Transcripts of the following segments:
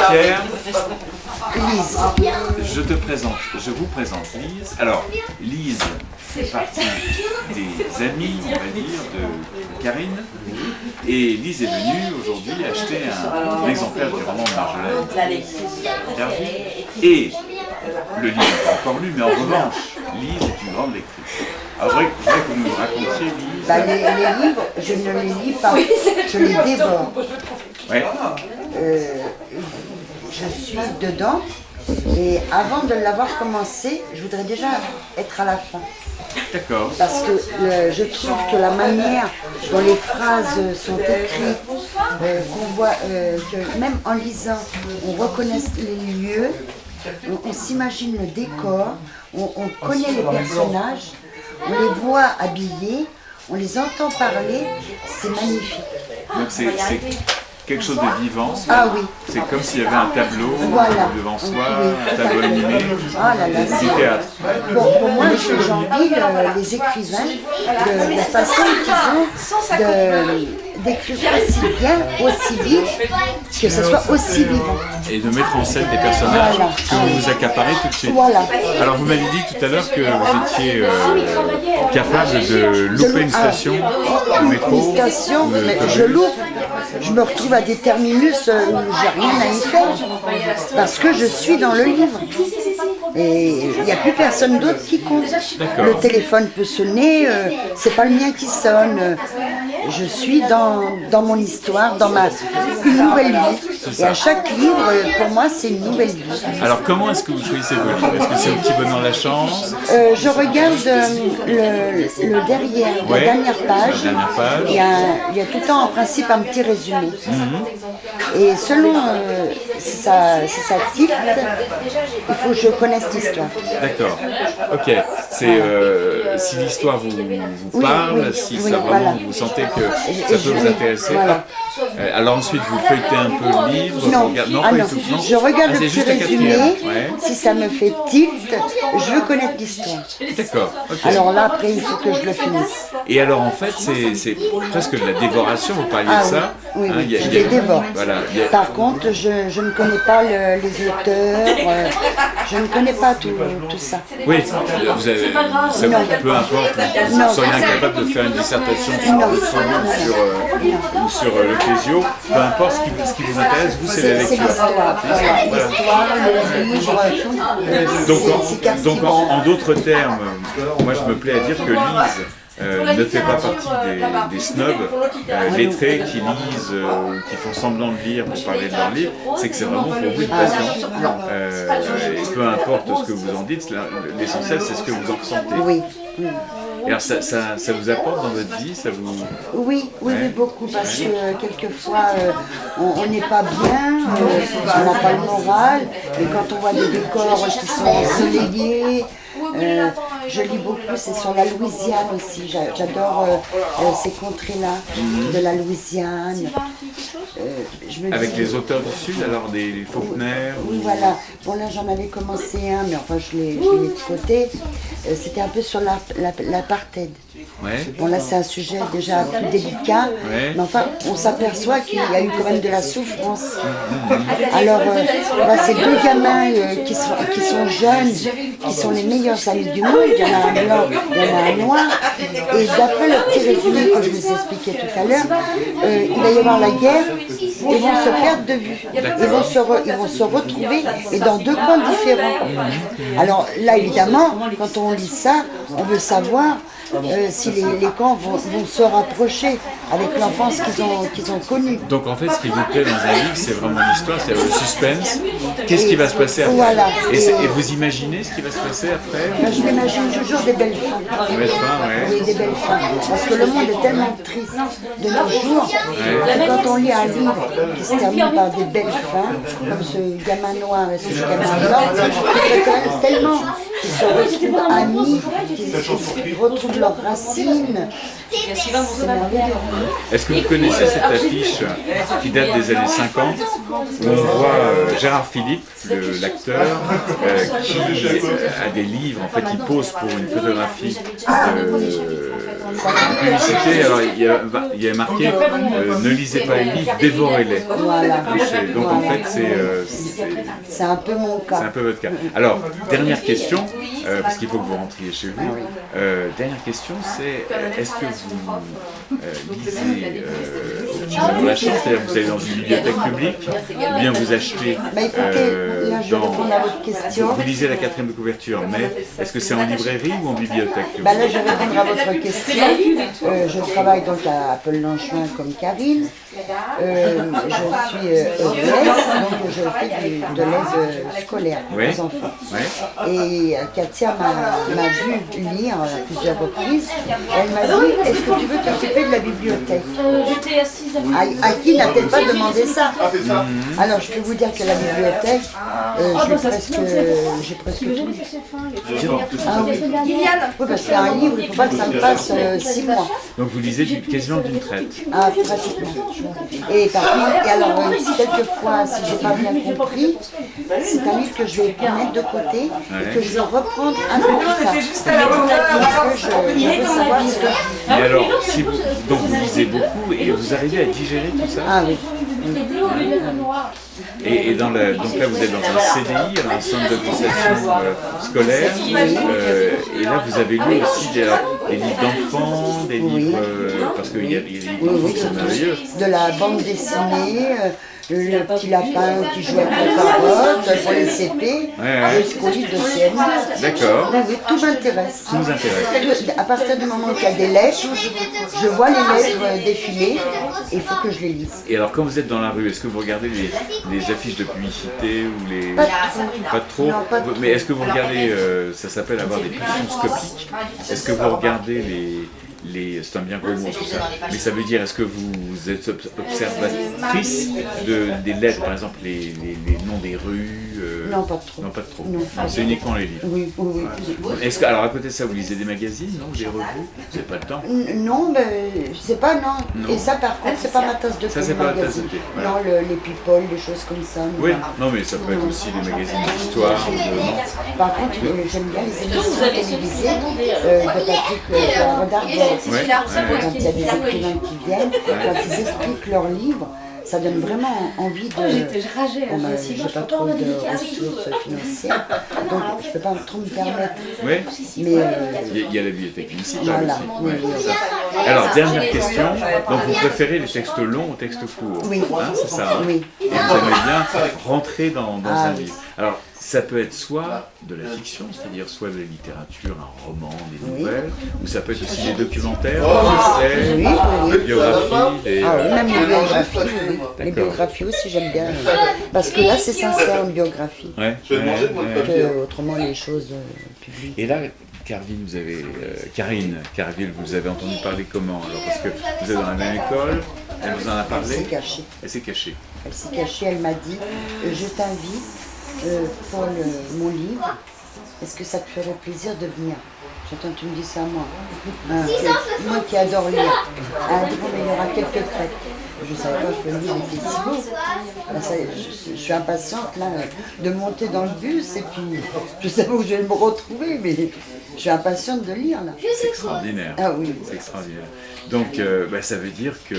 Pierre. Lise. Je vous présente Lise. Alors, Lise fait partie des amis, on va dire, de Karine. Et Lise est venue aujourd'hui acheter un exemplaire du roman de Marjolaine. Et le livre n'est pas encore lu, mais en revanche, Lise est une grande lectrice. Alors, je voudrais que vous nous racontiez, Lise. Les livres, je ne les lis pas, je les dévore. Ouais. Je suis dedans et avant de l'avoir commencé, je voudrais déjà être à la fin. D'accord. Parce que je trouve que la manière dont les phrases sont écrites, qu'on voit, que même en lisant, on reconnaît les lieux, on s'imagine le décor, on connaît les personnages, on les voit habillés, on les entend parler, c'est magnifique. Donc c'est quelque chose de vivant. Ah oui. C'est comme s'il y avait un tableau devant soi, Oui. un tableau animé, Ah là là, du théâtre. pour moi, j'envie les écrivains de la façon qu'ils ont d'écrire aussi bien, aussi vite, que ce soit aussi vivant. Et de mettre en scène des personnages que vous vous accaparez tout de suite. Voilà. Alors vous m'avez dit tout à l'heure que vous étiez capable de louper une station de métro. Une station, mais je loupe. Je me retrouve à des terminus où j'ai rien à y faire parce que je suis dans le livre. Et il n'y a plus personne d'autre qui compte. Le téléphone peut sonner, c'est pas le mien qui sonne. Je suis dans mon histoire, dans une nouvelle vie. Et à chaque livre, pour moi, c'est une nouvelle vie. Alors comment est-ce que vous choisissez vos livres? Est-ce que c'est au petit bonheur la chance? Je regarde le derrière, la dernière page. Il y a tout le temps en principe un petit résumé. Et selon si ça tilte, il faut que je connaisse l'histoire. D'accord, ok. C'est si l'histoire vous parle, si ça vraiment vous sentez que ça peut vous intéresser. Voilà. Alors ensuite vous feuilletez un peu le livre, Non, vous regardez, non, pas du tout, non. Je regarde le c'est petit juste la résumé, quatrième, ouais. Si ça me fait tilt, je veux connaître l'histoire. D'accord, ok. Alors là, après, il faut que je le finisse. Et alors en fait, c'est presque de la dévoration, vous parliez de ça. Oui, hein, je les dévore. Voilà, Par contre, je ne connais pas les auteurs, je ne connais pas tout ça. oui, vous avez, ça, peu importe, vous seriez incapable de faire une dissertation sur le solo ou sur le Clésio, peu importe ce qui vous intéresse, vous c'est la C'est lecture. l'histoire, voilà. L'histoire, le livre, Donc en d'autres termes, moi je me plais à dire que Lise ne fait pas partie des snobs lettrés qui lisent, qui font semblant de lire pour parler de leur livre, c'est que c'est vraiment pour vous une passion. Et peu importe ce que vous en dites, l'essentiel c'est ce que vous en ressentez. Oui. Et alors ça vous apporte dans votre vie, ça vous... Oui, beaucoup, parce que quelquefois on n'est pas bien, on n'a pas le moral, et quand on voit des décors qui sont ensoleillés, je lis beaucoup, c'est sur la Louisiane aussi, j'adore ces contrées-là, de la Louisiane. Avec les auteurs du Sud, alors des Faulkner Oui, voilà. Bon, là, j'en avais commencé un, mais enfin, je l'ai mis de côté. C'était un peu sur l'apartheid. Ouais. Bon, là, c'est un sujet déjà plus délicat, mais enfin, on s'aperçoit qu'il y a eu quand même de la souffrance. Alors, là, ces deux gamins qui sont jeunes, qui sont les meilleurs amis du monde, il y en a un blanc, il y en a un noir, et d'après le petit résumé que je vous expliquais tout à l'heure, il va y avoir la guerre, ils vont se perdre de vue, ils vont se retrouver, et dans deux camps différents. Alors là, évidemment, quand on lit ça, on veut savoir si les camps vont se rapprocher avec l'enfance qu'ils ont connue. Donc en fait, ce qui vous plaît dans un livre, c'est vraiment l'histoire, c'est le suspense. Qu'est-ce qui va se passer après? Voilà. Et vous imaginez ce qui va se passer après? Je m'imagine toujours des belles fins. Des belles fins, Oui, des belles fins. Parce que le monde est tellement triste de nos jours que quand on lit un livre qui se termine par des belles fins, comme ce gamin noir et ce gamin blanc, c'est quand même tellement qu'ils se retrouvent amis, qu'ils retrouvent leurs racines. C'est merveilleux. Est-ce que vous connaissez cette affiche qui date des années 50 où on voit Gérard Philippe, l'acteur, qui a des livres, en fait il pose pour une photographie publicité, alors il y a marqué ne lisez pas les livres, dévorez-les. Voilà. Donc en fait, c'est un peu mon cas. C'est un peu votre cas. Alors, dernière question, parce qu'il faut que vous rentriez chez vous. Dernière question, c'est est-ce que vous lisez pour la chance, c'est-à-dire que vous allez dans une bibliothèque publique, ou bien vous achetez là, je réponds à votre question. Vous lisez la 4e de couverture, mais est-ce que c'est en librairie ou en bibliothèque Là, je vais répondre à votre question. Je travaille donc à Apple-Lanchouin comme Karine. Je suis ES, donc je fais de l'aide scolaire aux enfants. Et Katia m'a vu lire à plusieurs reprises. Elle m'a dit, est-ce que tu veux t'occuper de la bibliothèque? J'étais assise À qui n'a peut-être pas demandé ça? Alors je peux vous dire que la bibliothèque, j'ai presque tout. Ah oui. Oui, parce qu'un livre, il ne faut pas que ça me passe 6 mois. Donc vous lisez quasiment d'une traite. Ah, pratiquement. Et par contre, quelquefois, si je n'ai pas bien compris, c'est un livre que je vais mettre de côté et que je vais reprendre un peu plus tard. Parce que je veux savoir ce que je... Et alors, donc vous lisez beaucoup et vous arrivez à digérer tout ça? Ah oui. Et donc là, vous êtes dans un CDI, un centre de consultation scolaire, et là, vous avez lu aussi des livres d'enfants, des livres, parce qu'il y a des livres d'enfants qui sont merveilleux. De la bande dessinée, le petit lapin qui joue avec la carotte, pour les CP, jusqu'au livre de CM. D'accord. Oui, tout m'intéresse. Tout vous intéresse. À partir du moment où il y a des lettres, je vois les lettres défiler et il faut que je les lise. Et alors, quand vous êtes dans la rue, est-ce que vous regardez les affiches de publicité ou les... Pas trop. Non, pas trop. Mais est-ce que vous regardez, ça s'appelle avoir des pulsions scopiques, est-ce que vous regardez c'est un bien gros mot tout ça, mais ça veut dire, est-ce que vous êtes observatrice des lettres, par exemple les noms des rues? Non, pas trop. Non, pas trop. Non. C'est uniquement les livres. Oui. Est-ce que, alors à côté de ça, vous lisez des magazines, non? Des revues? Vous n'avez pas le temps? Non, je sais pas, non. Et ça, par contre, c'est pas ma tasse de thé. Ça, c'est pas la tasse de thé. Voilà. Non, les people, les choses comme ça. Oui, non, mais ça peut être aussi les magazines d'histoire. Par contre, j'aime bien les émissions télévisées de Patrick Rodard. Quand il y a des écrivains qui viennent, quand ils expliquent leurs livres, ça donne vraiment envie de... J'ai pas trop de ressources financières, donc je ne peux pas trop me permettre. Oui, mais il y a la bibliothèque municipale voilà, aussi. Alors, dernière question, donc vous préférez les textes longs aux textes courts? Oui. C'est ça, hein? Oui. Et vous aimez bien rentrer dans un livre. Alors, ça peut être soit de la fiction, c'est-à-dire soit de la littérature, un roman, des nouvelles, ou ça peut être aussi des documentaires, des biographies, même les biographies, les biographies aussi j'aime bien, parce que là c'est sincère une biographie, autrement les choses publiques. Et là, Karine Carville, vous avez entendu parler comment? Alors, parce que vous êtes dans la même école, elle vous en a parlé? Elle s'est cachée. Elle s'est cachée. Elle s'est cachée, elle m'a dit, je t'invite pour mon livre, est-ce que ça te ferait plaisir de venir? J'entends que tu me dis ça à moi. Moi qui adore lire. Elle dit bon, mais il y aura quelques crêpes. Je ne savais pas que le livre était si beau. Je suis impatiente là, de monter dans le bus et puis je sais pas où je vais me retrouver, mais je suis impatiente de lire là. C'est extraordinaire. Ah oui. C'est extraordinaire. Donc ça veut dire que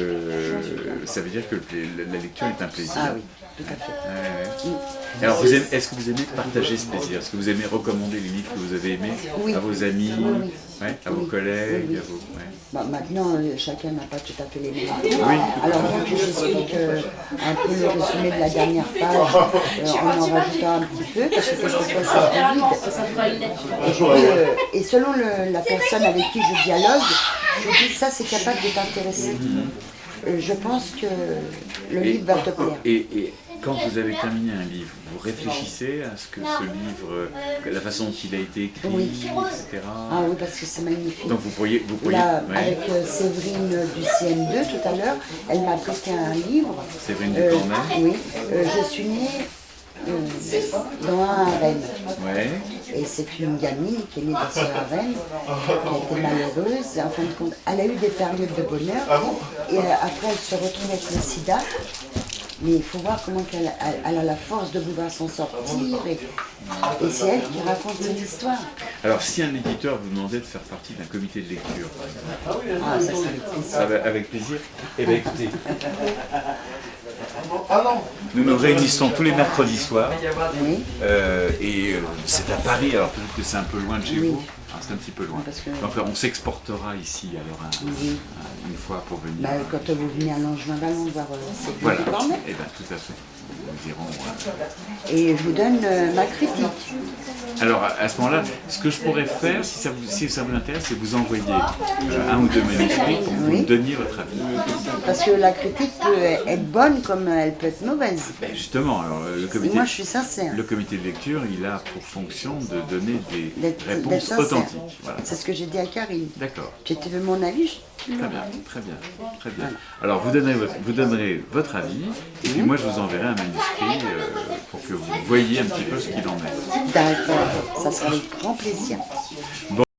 la lecture est un plaisir. Ah oui, tout à fait. Alors est-ce que vous aimez partager ce plaisir? Est-ce que vous aimez recommander les livres que vous avez aimés à vos amis, à vos collègues, à vos... Maintenant, chacun n'a pas tout à fait les mêmes. Alors donc j'explique un peu le résumé de la dernière page, en rajoutant un petit peu, parce que quelquefois c'est vide. Et selon la personne avec qui je dialogue, je dis ça c'est capable de t'intéresser. Je pense que le livre va te plaire. Et quand vous avez terminé un livre, vous réfléchissez à ce que ce livre, la façon dont il a été écrit, etc. Ah oui, parce que c'est magnifique. Donc vous pourriez là, avec Séverine du CM2 tout à l'heure, elle m'a prêté un livre. Séverine du Cornet. Oui, je suis née dans un harem. Et c'est une gamine qui est née dans ce harem, qui a été malheureuse. En fin de compte, elle a eu des périodes de bonheur. Et après, elle se retrouve avec le sida. Mais il faut voir comment elle a la force de vouloir s'en sortir. Et c'est elle qui raconte cette histoire. Alors, si un éditeur vous demandait de faire partie d'un comité de lecture, par exemple, Ah, ça serait avec plaisir. avec plaisir. Eh bien, écoutez, nous nous réunissons tous les mercredis soirs. Oui. C'est à Paris, alors peut-être que c'est un peu loin de chez vous. Ah, c'est un petit peu loin. Parce que... Donc on s'exportera ici alors une fois pour venir. Bah, quand vous venez à Langevin-Vallon voir cette Voilà, Cornet. et bien tout à fait. Nous irons. Et je vous donne ma critique. Alors à ce moment-là, ce que je pourrais faire, si ça vous intéresse, c'est vous envoyer un ou deux manuscrits pour que vous me donniez votre avis. Parce que la critique peut être bonne comme elle peut être mauvaise. Ben justement, alors, moi je suis sincère. Le comité de lecture, il a pour fonction de donner des réponses authentiques. Voilà. C'est ce que j'ai dit à Karine. D'accord. Tu veux mon avis? Très bien, très bien, très bien. Alors vous donnerez votre avis, et puis moi je vous enverrai un manuscrit pour que vous voyiez un petit peu ce qu'il en est. D'accord, ça sera avec grand plaisir. Bon.